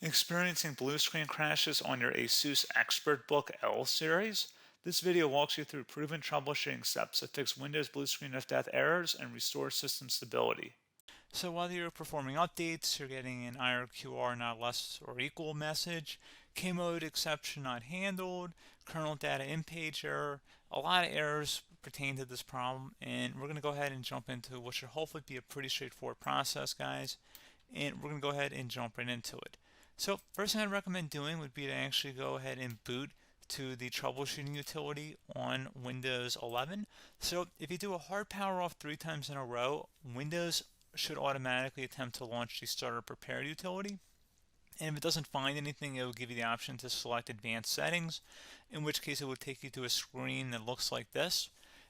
Experiencing blue screen crashes on your ASUS ExpertBook L Series? This video walks you through proven troubleshooting steps to fix Windows blue screen of death errors and restore system stability. So whether you're performing updates, you're getting an IRQR not less or equal message, K-mode exception not handled, kernel data in-page error, a lot of errors pertain to this problem, and we're going to go ahead and jump into what should hopefully be a pretty straightforward process, guys, and we're going to go ahead and jump right into it. So first thing I'd recommend doing would be to actually go ahead and boot to the troubleshooting utility on Windows 11. So if you do a hard power off 3 times in a row, Windows should automatically attempt to launch the starter prepared utility. And if it doesn't find anything, it will give you the option to select advanced settings, in which case it will take you to a screen that looks like this.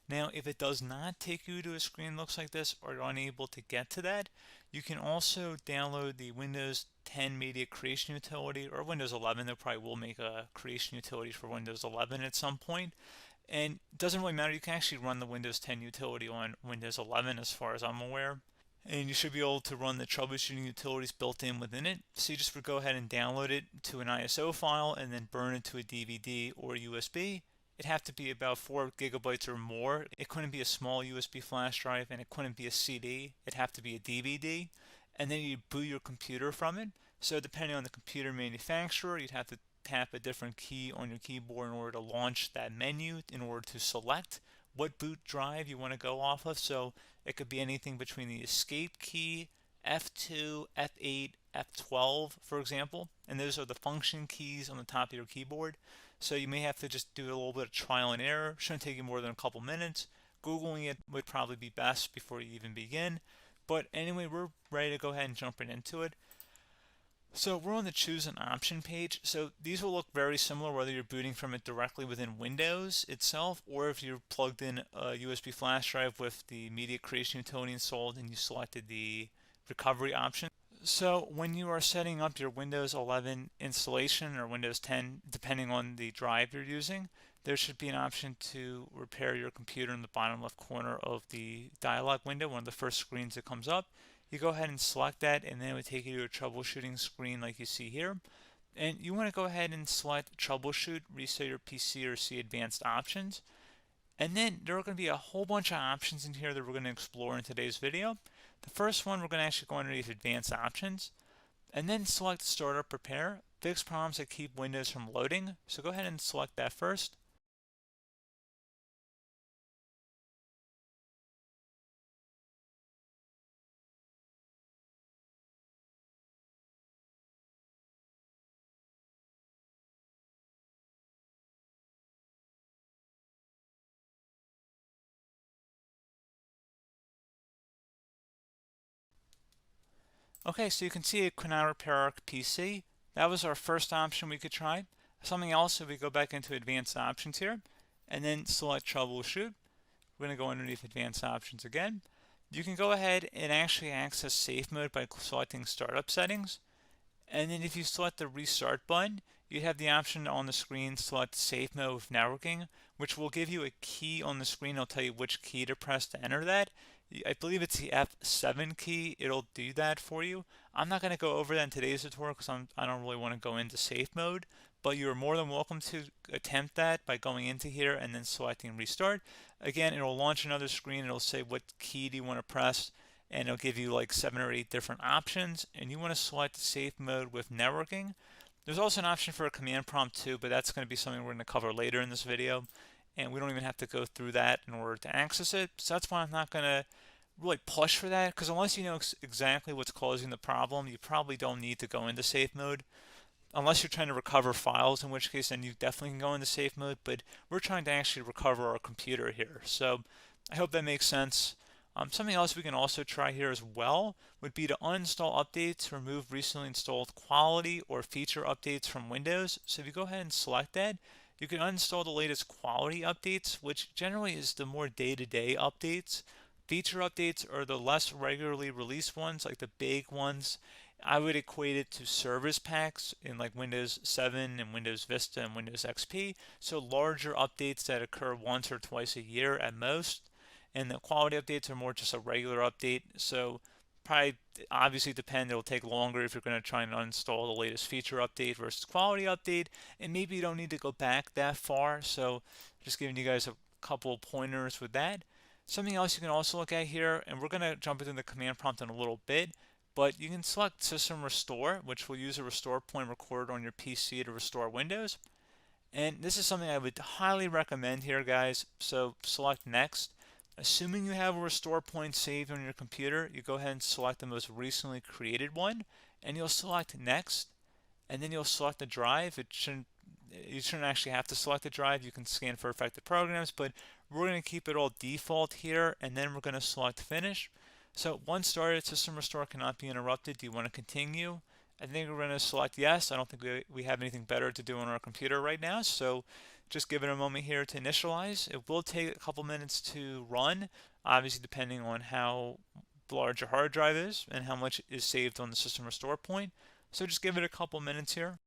Now, if it does not take you to a screen that looks like this, or you're unable to get to that, you can also download the Windows 10 Media Creation Utility, or Windows 11. They probably will make a creation utility for Windows 11 at some point. And it doesn't really matter, you can actually run the Windows 10 utility on Windows 11 as far as I'm aware. And you should be able to run the troubleshooting utilities built in within it. So you just would go ahead and download it to an ISO file and then burn it to a DVD or USB. It'd have to be about 4 gigabytes or more. It couldn't be a small USB flash drive, and it couldn't be a CD. It'd have to be a DVD. And then you boot your computer from it. So depending on the computer manufacturer, you'd have to tap a different key on your keyboard in order to launch that menu, in order to select what boot drive you want to go off of. So it could be anything between the escape key, F2, F8, F12, for example, and those are the function keys on the top of your keyboard. So you may have to just do a little bit of trial and error. Shouldn't take you more than a couple minutes. Googling it would probably be best before you even begin. But anyway, we're ready to go ahead and jump right into it. So we're on the choose an option page. So these will look very similar whether you're booting from it directly within Windows itself, or if you're plugged in a USB flash drive with the media creation utility installed and you selected the recovery option. So when you are setting up your Windows 11 installation or Windows 10, depending on the drive you're using, there should be an option to repair your computer in the bottom left corner of the dialog window, one of the first screens that comes up. You go ahead and select that, and then it would take you to a troubleshooting screen like you see here. And you want to go ahead and select troubleshoot, reset your PC, or see advanced options. And then there are going to be a whole bunch of options in here that we're going to explore in today's video. The first one, we're going to actually go underneath advanced options and then select startup repair, fix problems that keep Windows from loading. So go ahead and select that first. Okay, so you can see it could not repair our PC. That was our first option we could try. Something else, if we go back into advanced options here and then select troubleshoot, we're going to go underneath advanced options again. You can go ahead and actually access safe mode by selecting startup settings. And then if you select the restart button, you have the option on the screen select safe mode with networking, which will give you a key on the screen. It'll tell you which key to press to enter that. I believe it's the F7 key. It'll do that for you. I'm not going to go over that in today's tutorial because I don't really want to go into safe mode, but you're more than welcome to attempt that by going into here and then selecting restart. Again, it'll launch another screen. It'll say what key do you want to press, and it'll give you like 7 or 8 different options, and you want to select safe mode with networking. There's also an option for a command prompt too, but that's going to be something we're going to cover later in this video, and we don't even have to go through that in order to access it. So that's why I'm not going to really push for that, because unless you know exactly what's causing the problem, you probably don't need to go into safe mode. Unless you're trying to recover files, in which case then you definitely can go into safe mode, but we're trying to actually recover our computer here. So I hope that makes sense. Something else we can also try here as well would be to uninstall updates, remove recently installed quality or feature updates from Windows. So if you go ahead and select that, you can uninstall the latest quality updates, which generally is the more day-to-day updates. Feature updates are the less regularly released ones, like the big ones. I would equate it to service packs in like Windows 7 and Windows Vista and Windows XP. So larger updates that occur once or twice a year at most. And the quality updates are more just a regular update. So probably obviously depend. It'll take longer if you're going to try and uninstall the latest feature update versus quality update, and maybe you don't need to go back that far. So just giving you guys a couple of pointers with that. Something else you can also look at here, and we're going to jump into the command prompt in a little bit, but you can select System Restore, which will use a restore point recorded on your PC to restore Windows. And this is something I would highly recommend here, guys. So select Next. Assuming you have a restore point saved on your computer, you go ahead and select the most recently created one, and you'll select Next, and then you'll select the drive. You shouldn't actually have to select the drive. You can scan for affected programs, but we're going to keep it all default here, and then we're going to select Finish. So once started, System Restore cannot be interrupted. Do you want to continue? I think we're going to select yes. I don't think we have anything better to do on our computer right now, so just give it a moment here to initialize. It will take a couple minutes to run, obviously depending on how large your hard drive is and how much is saved on the System Restore point. So just give it a couple minutes here.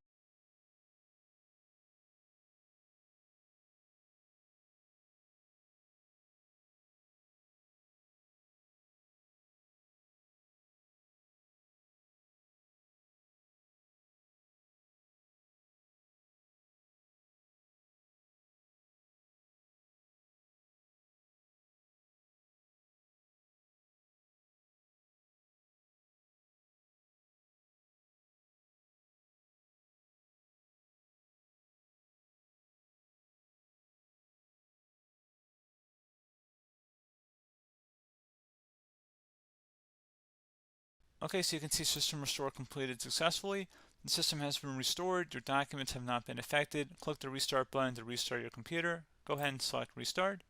Okay, so you can see System Restore completed successfully. The system has been restored. Your documents have not been affected. Click the Restart button to restart your computer. Go ahead and select Restart.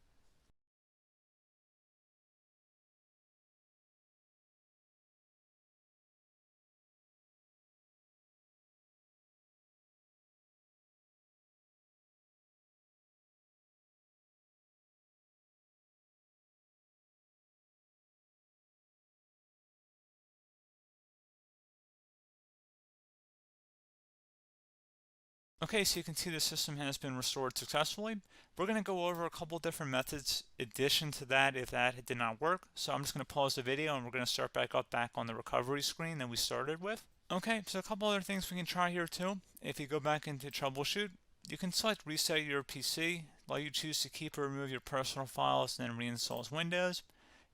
Okay, so you can see the system has been restored successfully. We're going to go over a couple different methods in addition to that if that did not work. So I'm just going to pause the video and we're going to start back on the recovery screen that we started with. Okay, so a couple other things we can try here too. If you go back into Troubleshoot, you can select Reset Your PC, while you choose to keep or remove your personal files and then reinstalls Windows.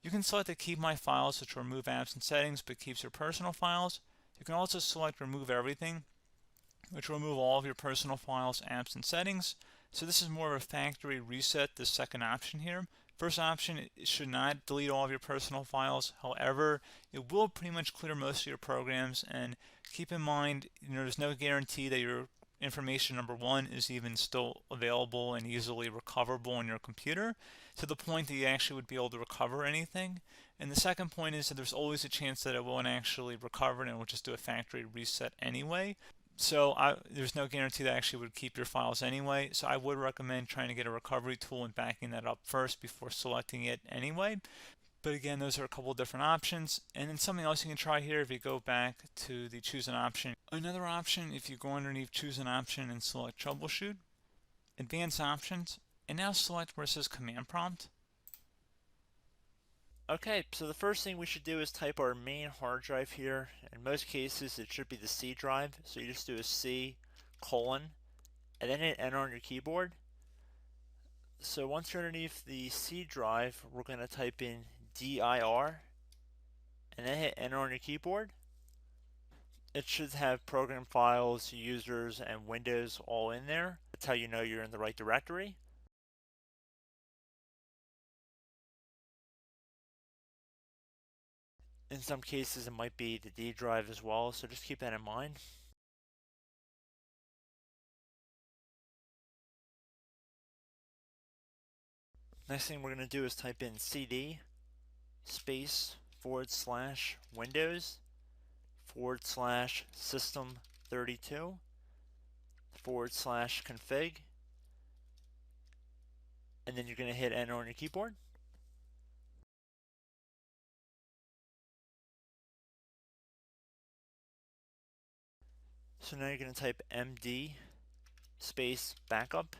You can select to keep my files, which will remove apps and settings but keeps your personal files. You can also select Remove Everything, which will remove all of your personal files, apps, and settings. So this is more of a factory reset, the second option here. First option, it should not delete all of your personal files. However, it will pretty much clear most of your programs, and keep in mind, there's no guarantee that your information, number one, is even still available and easily recoverable on your computer to the point that you actually would be able to recover anything. And the second point is that there's always a chance that it won't actually recover and it will just do a factory reset anyway. So there's no guarantee that actually would keep your files anyway. So I would recommend trying to get a recovery tool and backing that up first before selecting it anyway. But again, those are a couple of different options. And then something else you can try here if you go back to the choose an option. Another option, if you go underneath choose an option and select troubleshoot, advanced options, and now select where it says command prompt. Okay, so the first thing we should do is type our main hard drive here. In most cases, it should be the C drive. So you just do a C colon and then hit enter on your keyboard. So once you're underneath the C drive, we're going to type in dir and then hit enter on your keyboard. It should have program files, users, and Windows all in there. That's how you know you're in the right directory. In some cases, it might be the D drive as well, so just keep that in mind. Next thing we're going to do is type in cd space / Windows / system 32 / config, and then you're going to hit enter on your keyboard. So now you're going to type md space backup.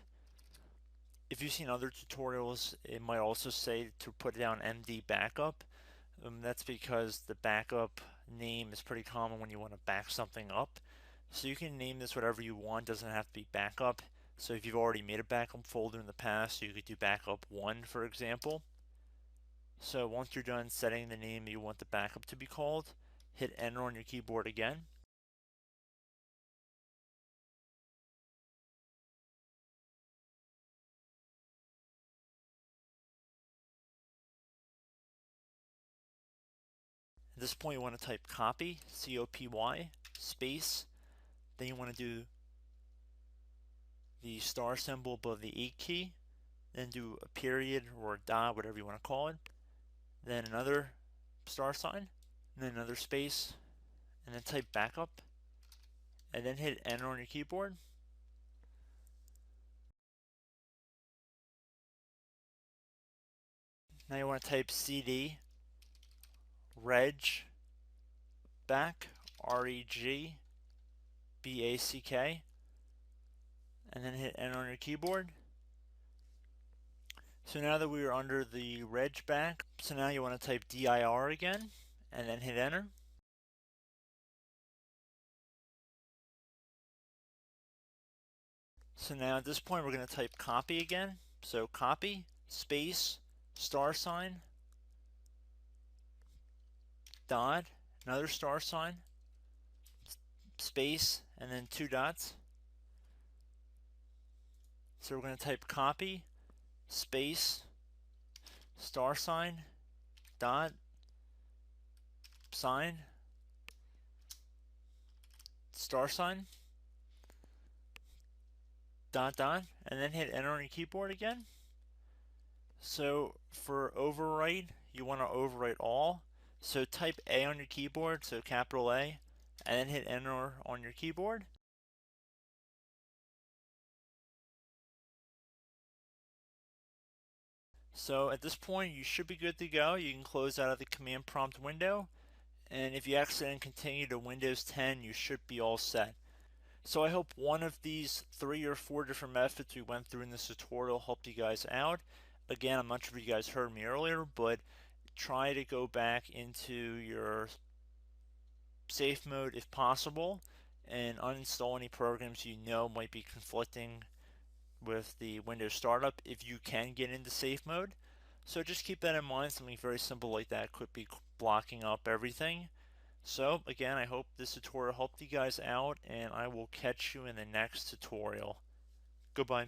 If you've seen other tutorials, it might also say to put down md backup. That's because the backup name is pretty common when you want to back something up. So you can name this whatever you want, doesn't have to be backup. So if you've already made a backup folder in the past, you could do backup 1, for example. So once you're done setting the name you want the backup to be called, hit enter on your keyboard again. At this point you want to type copy, C-O-P-Y, space, then you want to do the star symbol above the 8 key, then do a period or a dot, whatever you want to call it, then another star sign, and then another space, and then type backup, and then hit enter on your keyboard. Now you want to type cd reg back, REG BACK, and then hit enter on your keyboard. So now that we are under the reg back, so now you want to type dir again, and then hit enter. So now at this point we're going to type copy again. So copy, space, star sign, dot, another star sign, space, and then 2 dots. So we're going to type copy, space, star sign, dot, sign, star sign, dot, dot, and then hit enter on your keyboard again. So for overwrite, you want to overwrite all. So type A on your keyboard, so capital A, and then hit enter on your keyboard. So at this point, you should be good to go. You can close out of the command prompt window. And if you accidentally continue to Windows 10, you should be all set. So I hope one of these 3 or 4 different methods we went through in this tutorial helped you guys out. Again, I'm not sure if you guys heard me earlier, but try to go back into your safe mode if possible and uninstall any programs you know might be conflicting with the Windows startup if you can get into safe mode. So just keep that in mind. Something very simple like that could be blocking up everything. So again, I hope this tutorial helped you guys out, and I will catch you in the next tutorial. Goodbye.